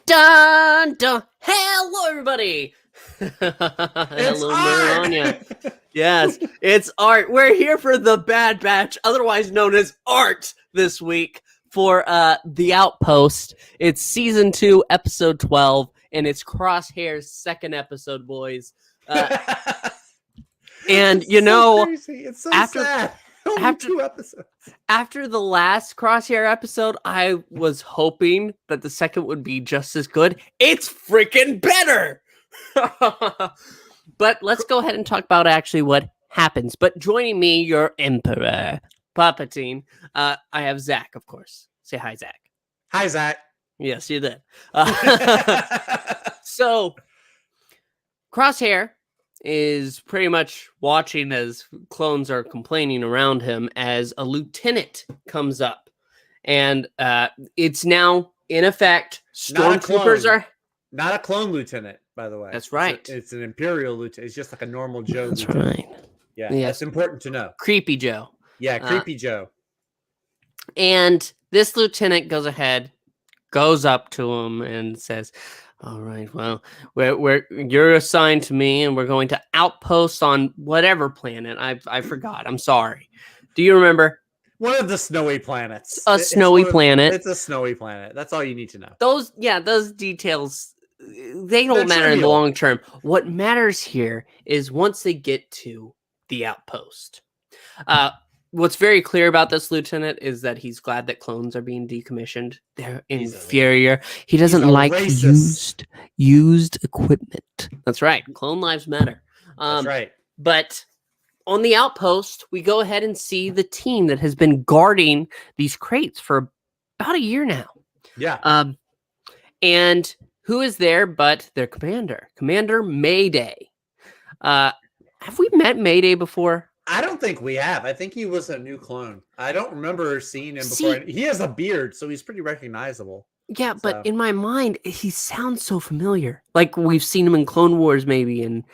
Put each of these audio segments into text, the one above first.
dun, dun. Hello, everybody. It's Hello, Art! Melania. Yes, it's Art. We're here for the Bad Batch, otherwise known as Art, this week for The Outpost. It's Season 2, Episode 12, and it's Crosshair's second episode, boys. And, It's you know, crazy. It's so after- sad. Only 2 episodes. After the last Crosshair episode, I was hoping that the second would be just as good. It's freaking better! But let's go ahead and talk about actually what happens. But joining me, your Emperor, Palpatine, I have Zach, of course. Say hi, Zach. Hi, Zach. Yes, you did. So, Crosshair is pretty much watching as clones are complaining around him as a lieutenant comes up. And it's now in effect. Stormtroopers are... Not a clone lieutenant, by the way. That's right. It's an Imperial lieutenant. It's just like a normal Joe That's lieutenant. right. Yeah, Yes. that's important to know. Creepy Joe. Yeah, creepy Joe. And this lieutenant goes ahead, goes up to him and says, all right, well, you're assigned to me and we're going to outpost on whatever planet. I forgot. I'm sorry. Do you remember? One of the snowy planets. It's a snowy planet. It's a snowy planet. That's all you need to know. Those details, they don't They're matter in the trivial. long term. What matters here is once they get to the outpost. What's very clear about this lieutenant is that he's glad that clones are being decommissioned. They're inferior. He doesn't like used equipment. That's right. Clone lives matter. That's right. But on the outpost, we go ahead and see the team that has been guarding these crates for about a year now. Yeah. And who is there but their commander, Commander Mayday. Have we met Mayday before? I don't think we have. I think he was a new clone. I don't remember seeing him before. He has a beard, so he's pretty recognizable. Yeah, but in my mind, he sounds so familiar. Like we've seen him in Clone Wars, maybe, and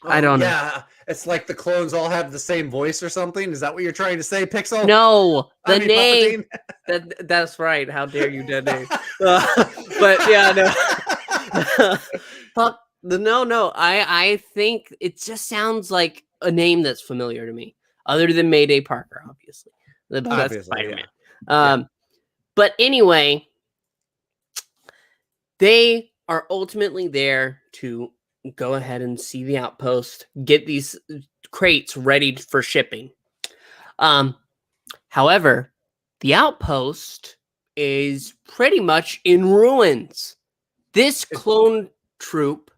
I don't know. Yeah, it's like the clones all have the same voice or something. Is that what you're trying to say, Pixel? No, the name. that's right. How dare you, dead name? But yeah, no. No. I think it just sounds like a name that's familiar to me, other than Mayday Parker, obviously. That's Spider-Man. Yeah. But anyway, they are ultimately there to go ahead and see the outpost, get these crates ready for shipping. However, the outpost is pretty much in ruins. This clone troop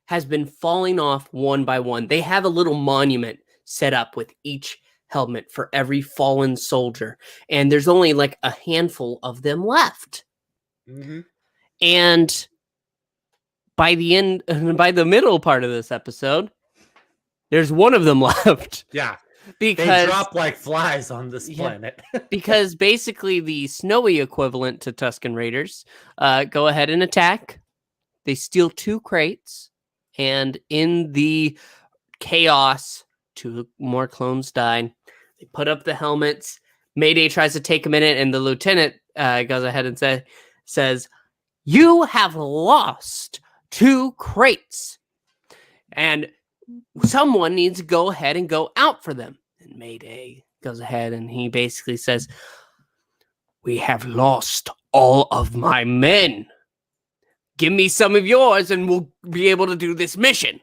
has been falling off one by one. They have a little monument set up with each helmet for every fallen soldier. And there's only like a handful of them left. Mm-hmm. And by the middle part of this episode, there's one of them left. Yeah. Because they drop like flies on this planet. Because basically the snowy equivalent to Tusken Raiders go ahead and attack. They steal 2 crates. And in the chaos, 2 more clones died. They put up the helmets. Mayday tries to take a minute, and the lieutenant goes ahead and says, "You have lost 2 crates, and someone needs to go ahead and go out for them." And Mayday goes ahead, and he basically says, "We have lost all of my men. Give me some of yours and we'll be able to do this mission."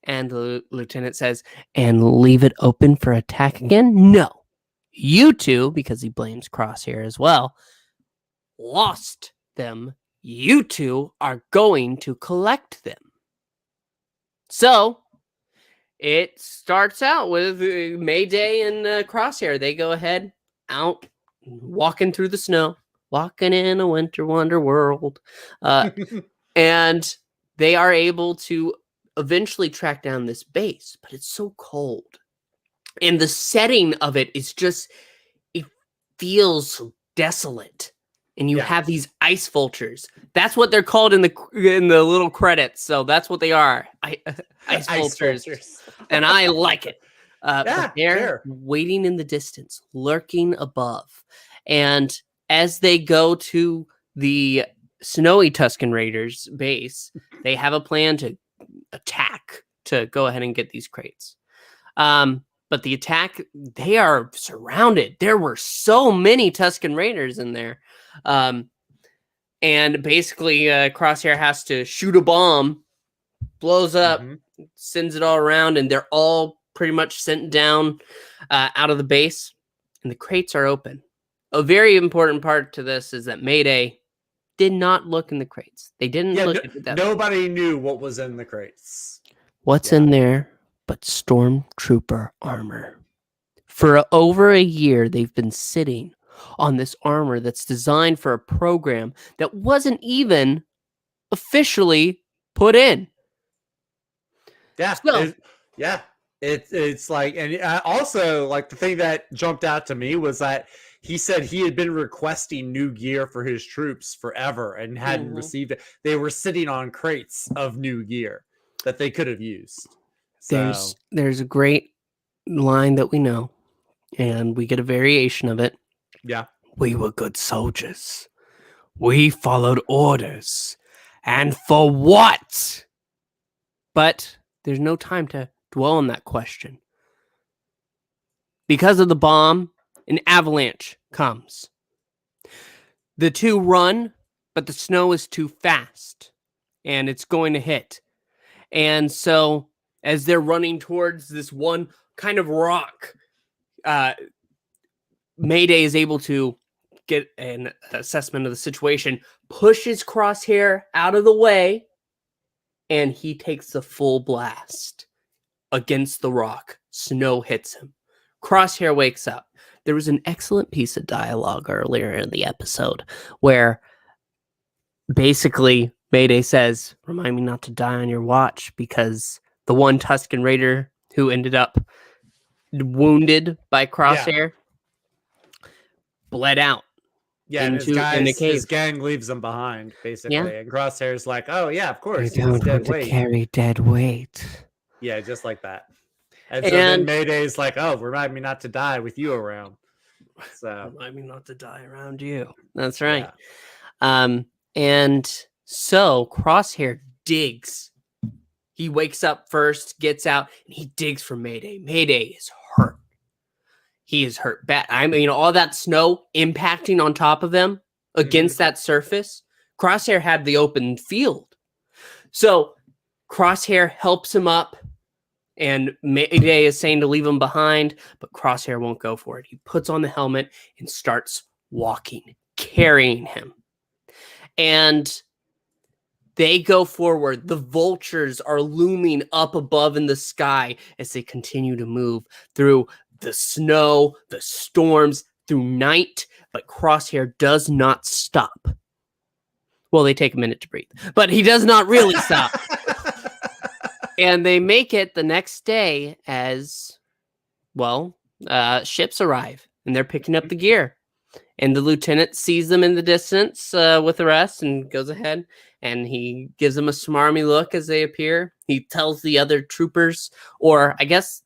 And the lieutenant says, "And leave it open for attack again? No. You 2, because he blames Crosshair as well, lost them. You 2 are going to collect them." So it starts out with Mayday and Crosshair. They go ahead out walking through the snow, walking in a winter wonder world. And they are able to eventually track down this base, but it's so cold. And the setting of it is just, it feels so desolate. And you have these ice vultures. That's what they're called in the little credits. So that's what they are. Ice vultures. And I like it. But they're waiting in the distance, lurking above. And as they go to the snowy Tusken Raiders base, they have a plan to attack to go ahead and get these crates. But the attack, they are surrounded. There were so many Tusken Raiders in there. And basically, Crosshair has to shoot a bomb, blows up, sends it all around, and they're all pretty much sent down out of the base, and the crates are open. A very important part to this is that Mayday did not look in the crates. They didn't look at that. Nobody knew what was in the crates. What's in there but stormtrooper armor? For over a year, they've been sitting on this armor that's designed for a program that wasn't even officially put in. Yeah. So, It's like, and also like the thing that jumped out to me was that he said he had been requesting new gear for his troops forever and hadn't received it. They were sitting on crates of new gear that they could have used. So. There's a great line that we know, and we get a variation of it. Yeah. We were good soldiers. We followed orders. And for what? But there's no time to dwell on that question. Because of the bomb, an avalanche comes. The two run, but the snow is too fast, and it's going to hit. And so, as they're running towards this one kind of rock, Mayday is able to get an assessment of the situation, pushes Crosshair out of the way, and he takes the full blast against the rock. Snow hits him. Crosshair wakes up. There was an excellent piece of dialogue earlier in the episode where basically Mayday says, "Remind me not to die on your watch," because the one Tusken Raider who ended up wounded by Crosshair bled out. Yeah, and his gang leaves him behind, basically. Yeah. And Crosshair's like, "Oh yeah, of course. You don't want to carry dead weight." Yeah, just like that. And so then Mayday's like, "Oh, remind me not to die with you around." So remind me not to die around you. That's right. Yeah. And so Crosshair digs. He wakes up first, gets out, and he digs for Mayday. Mayday is hurt. He is hurt bad. I mean, all that snow impacting on top of them against that surface. Crosshair had the open field. So Crosshair helps him up, and Mayday is saying to leave him behind, but Crosshair won't go for it. He puts on the helmet and starts walking, carrying him. And they go forward. The vultures are looming up above in the sky as they continue to move through the snow, the storms, through night, but Crosshair does not stop. Well, they take a minute to breathe, but he does not really stop. And they make it the next day as, well, ships arrive, and they're picking up the gear. And the lieutenant sees them in the distance with the rest and goes ahead, and he gives them a smarmy look as they appear. He tells the other troopers, or I guess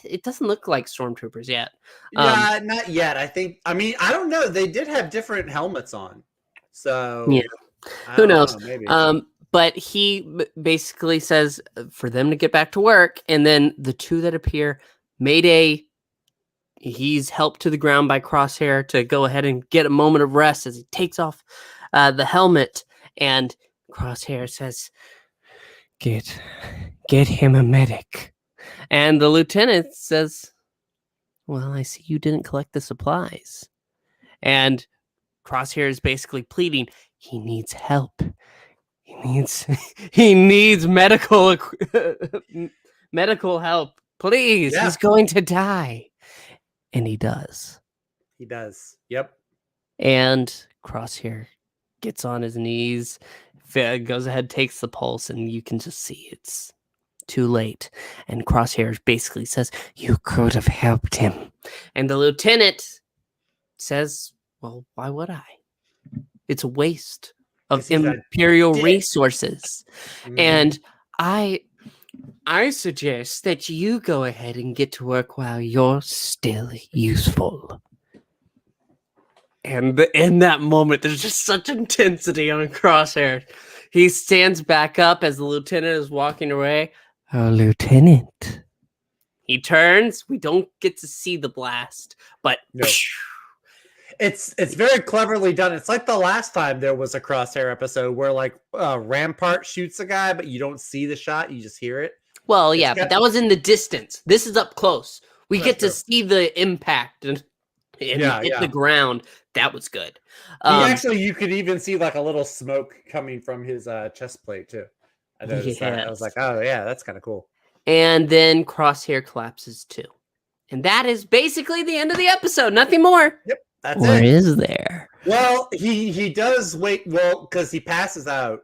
it doesn't look like stormtroopers yet. Yeah, not yet. I mean, I don't know. They did have different helmets on. So, yeah. Who knows? Maybe. But he basically says for them to get back to work. And then the two that appear, Mayday, he's helped to the ground by Crosshair to go ahead and get a moment of rest as he takes off the helmet. And Crosshair says, get him a medic. And the lieutenant says, well, I see you didn't collect the supplies. And Crosshair is basically pleading, he needs help. He needs medical help. Please, he's going to die. And he does. He does. Yep. And Crosshair gets on his knees, goes ahead, takes the pulse, and you can just see it's too late. And Crosshair basically says, you could have helped him. And the lieutenant says, well, why would I? It's a waste of Imperial resources. And I suggest that you go ahead and get to work while you're still useful. And in that moment, there's just such intensity on Crosshair. He stands back up as the lieutenant is walking away. Lieutenant. He turns. We don't get to see the blast, but No. It's very cleverly done. It's like the last time there was a Crosshair episode where like Rampart shoots a guy, but you don't see the shot, you just hear it. Well, yeah, but that was in the distance. This is up close. We get to see the impact and hit the ground. That was good. You could even see like a little smoke coming from his chest plate too. I noticed that. I was like, oh yeah, that's kind of cool. And then Crosshair collapses too. And that is basically the end of the episode. Nothing more. Yep. That's or is there? Well, he does wait. Well, because he passes out.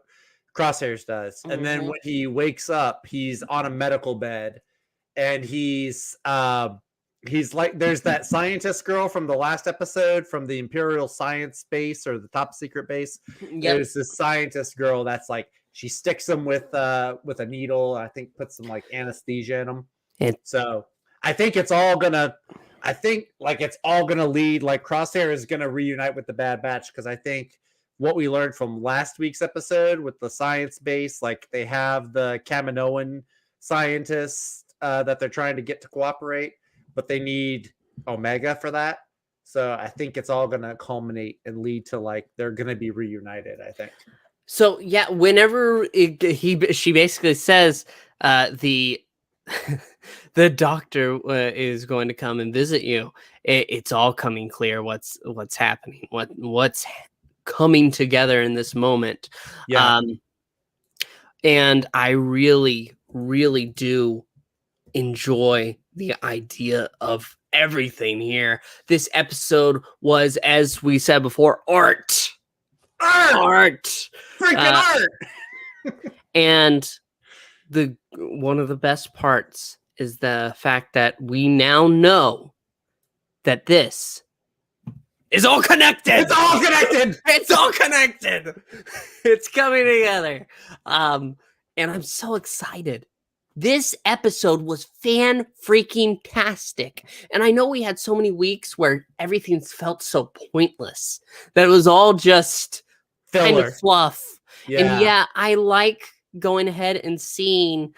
Crosshairs does, and then when he wakes up, he's on a medical bed, and he's like, there's that scientist girl from the last episode from the Imperial Science Base or the top secret base. Yep. There's this scientist girl that's like, she sticks him with a needle. I think puts some like anesthesia in him. So I think it's all gonna. I think like it's all gonna lead. Like Crosshair is gonna reunite with the Bad Batch, because I think what we learned from last week's episode with the science base, like they have the Kaminoan scientists that they're trying to get to cooperate, but they need Omega for that. So I think it's all going to culminate and lead to like they're going to be reunited, I think. So yeah, whenever she basically says the doctor is going to come and visit you, it's all coming clear what's happening, what's coming together in this moment. And I really, really do enjoy the idea of everything here. This episode was, as we said before, art. Freaking art. And one of the best parts is the fact that we now know that this is all connected. It's all connected. It's all connected. It's coming together. And I'm so excited. This episode was fan-freaking-tastic. And I know we had so many weeks where everything felt so pointless that it was all just kind of fluff. Yeah. And yeah, I like going ahead and seeing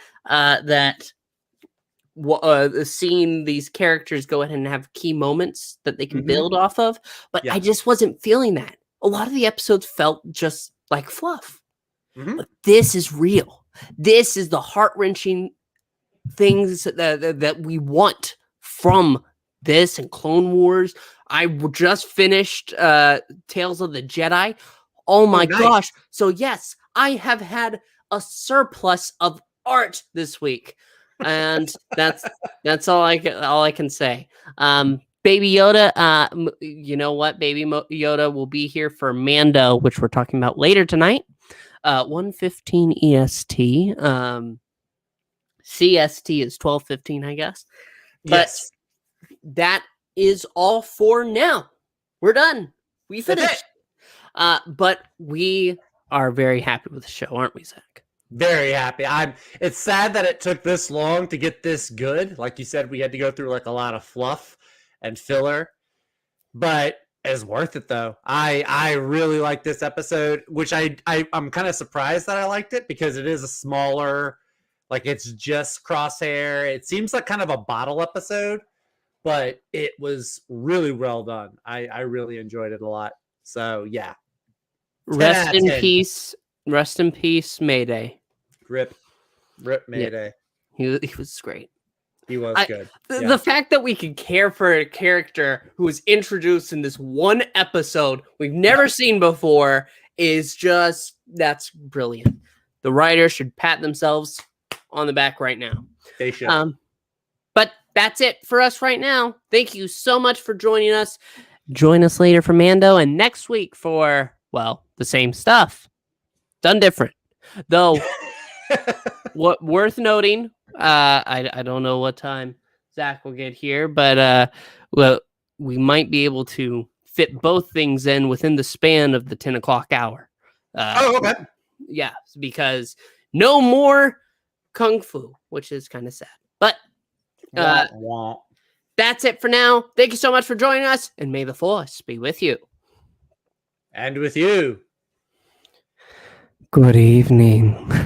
seeing these characters go ahead and have key moments that they can build off of. But I just wasn't feeling that. A lot of the episodes felt just like fluff. But this is real. This is the heart-wrenching things that we want from this and Clone Wars. I just finished Tales of the Jedi. Oh my gosh. So yes, I have had a surplus of art this week. And that's all I can say. Baby Yoda, you know what? Baby Yoda will be here for Mando, which we're talking about later tonight. 1:15 EST. CST is 12:15, I guess. But that is all for now. We're done. We finished. But we are very happy with the show, aren't we, Zach? Very happy. It's sad that it took this long to get this good. Like you said, we had to go through like a lot of fluff and filler, but it's worth it though. I really like this episode, which I'm kind of surprised that I liked it, because it is a smaller, like it's just Crosshair. It seems like kind of a bottle episode, but it was really well done. I really enjoyed it a lot. So yeah. Rest in peace. Rest in peace, Mayday. Rip Mayday. Yeah. He was great. He was good. The fact that we can care for a character who was introduced in this one episode we've never seen before is that's brilliant. The writers should pat themselves on the back right now. They should. But that's it for us right now. Thank you so much for joining us. Join us later for Mando, and next week for, well, the same stuff. Done different. Though, what worth noting, I don't know what time Zach will get here, but well, we might be able to fit both things in within the span of the 10 o'clock hour. Okay. Yeah, because no more Kung Fu, which is kind of sad. But that's it for now. Thank you so much for joining us, and may the Force be with you. And with you. Good evening.